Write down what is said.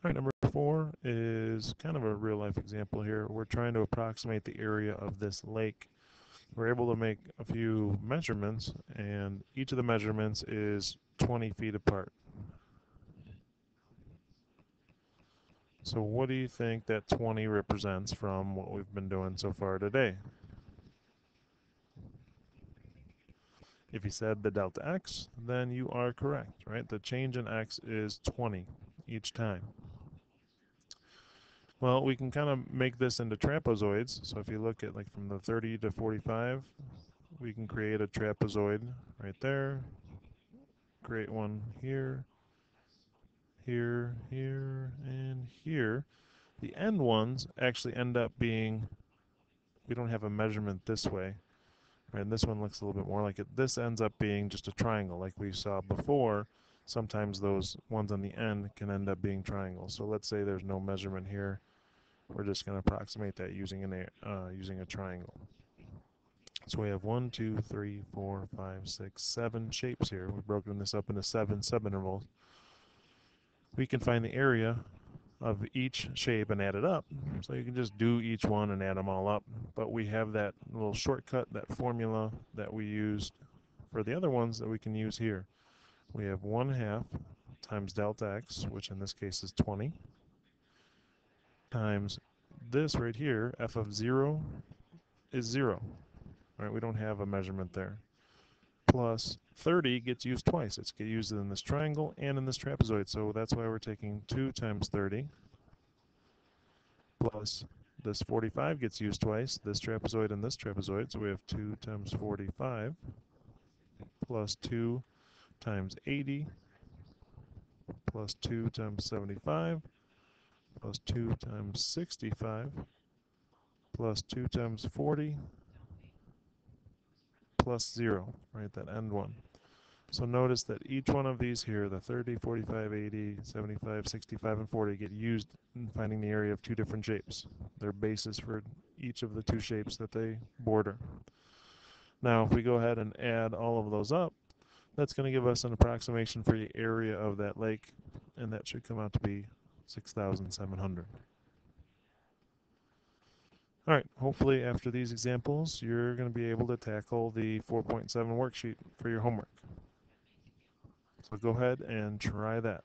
All right, number 4 is kind of a real life example here. We're trying to approximate the area of this lake. We're able to make a few measurements, and each of the measurements is 20 feet apart. So what do you think that 20 represents from what we've been doing so far today? If you said the delta x, then you are correct, right? The change in x is 20 each time. Well, we can kind of make this into trapezoids. So if you look at like from the 30 to 45, we can create a trapezoid right there, create one here, here, here, and here. The end ones actually end up being, we don't have a measurement this way, right? And this one looks a little bit more like it. This ends up being just a triangle like we saw before. Sometimes those ones on the end can end up being triangles. So let's say there's no measurement here. We're just going to approximate that using a triangle. So we have 1, 2, 3, 4, 5, 6, 7 shapes here. We've broken this up into 7 subintervals. We can find the area of each shape and add it up. So you can just do each one and add them all up. But we have that little shortcut, that formula that we used for the other ones that we can use here. We have 1/2 times delta x, which in this case is 20, times this right here, f of 0 is 0. Right? We don't have a measurement there. Plus 30 gets used twice. It's get used in this triangle and in this trapezoid. So that's why we're taking 2 times 30 plus this 45 gets used twice, this trapezoid and this trapezoid. So we have 2 times 45 plus 2 times 80 plus 2 times 75 plus 2 times 65 plus 2 times 40 plus 0, right, that end one. So notice that each one of these here, the 30, 45, 80, 75, 65, and 40, get used in finding the area of two different shapes. They're bases for each of the two shapes that they border. Now, if we go ahead and add all of those up, that's going to give us an approximation for the area of that lake, and that should come out to be 6,700. All right, hopefully after these examples, you're going to be able to tackle the 4.7 worksheet for your homework. So go ahead and try that.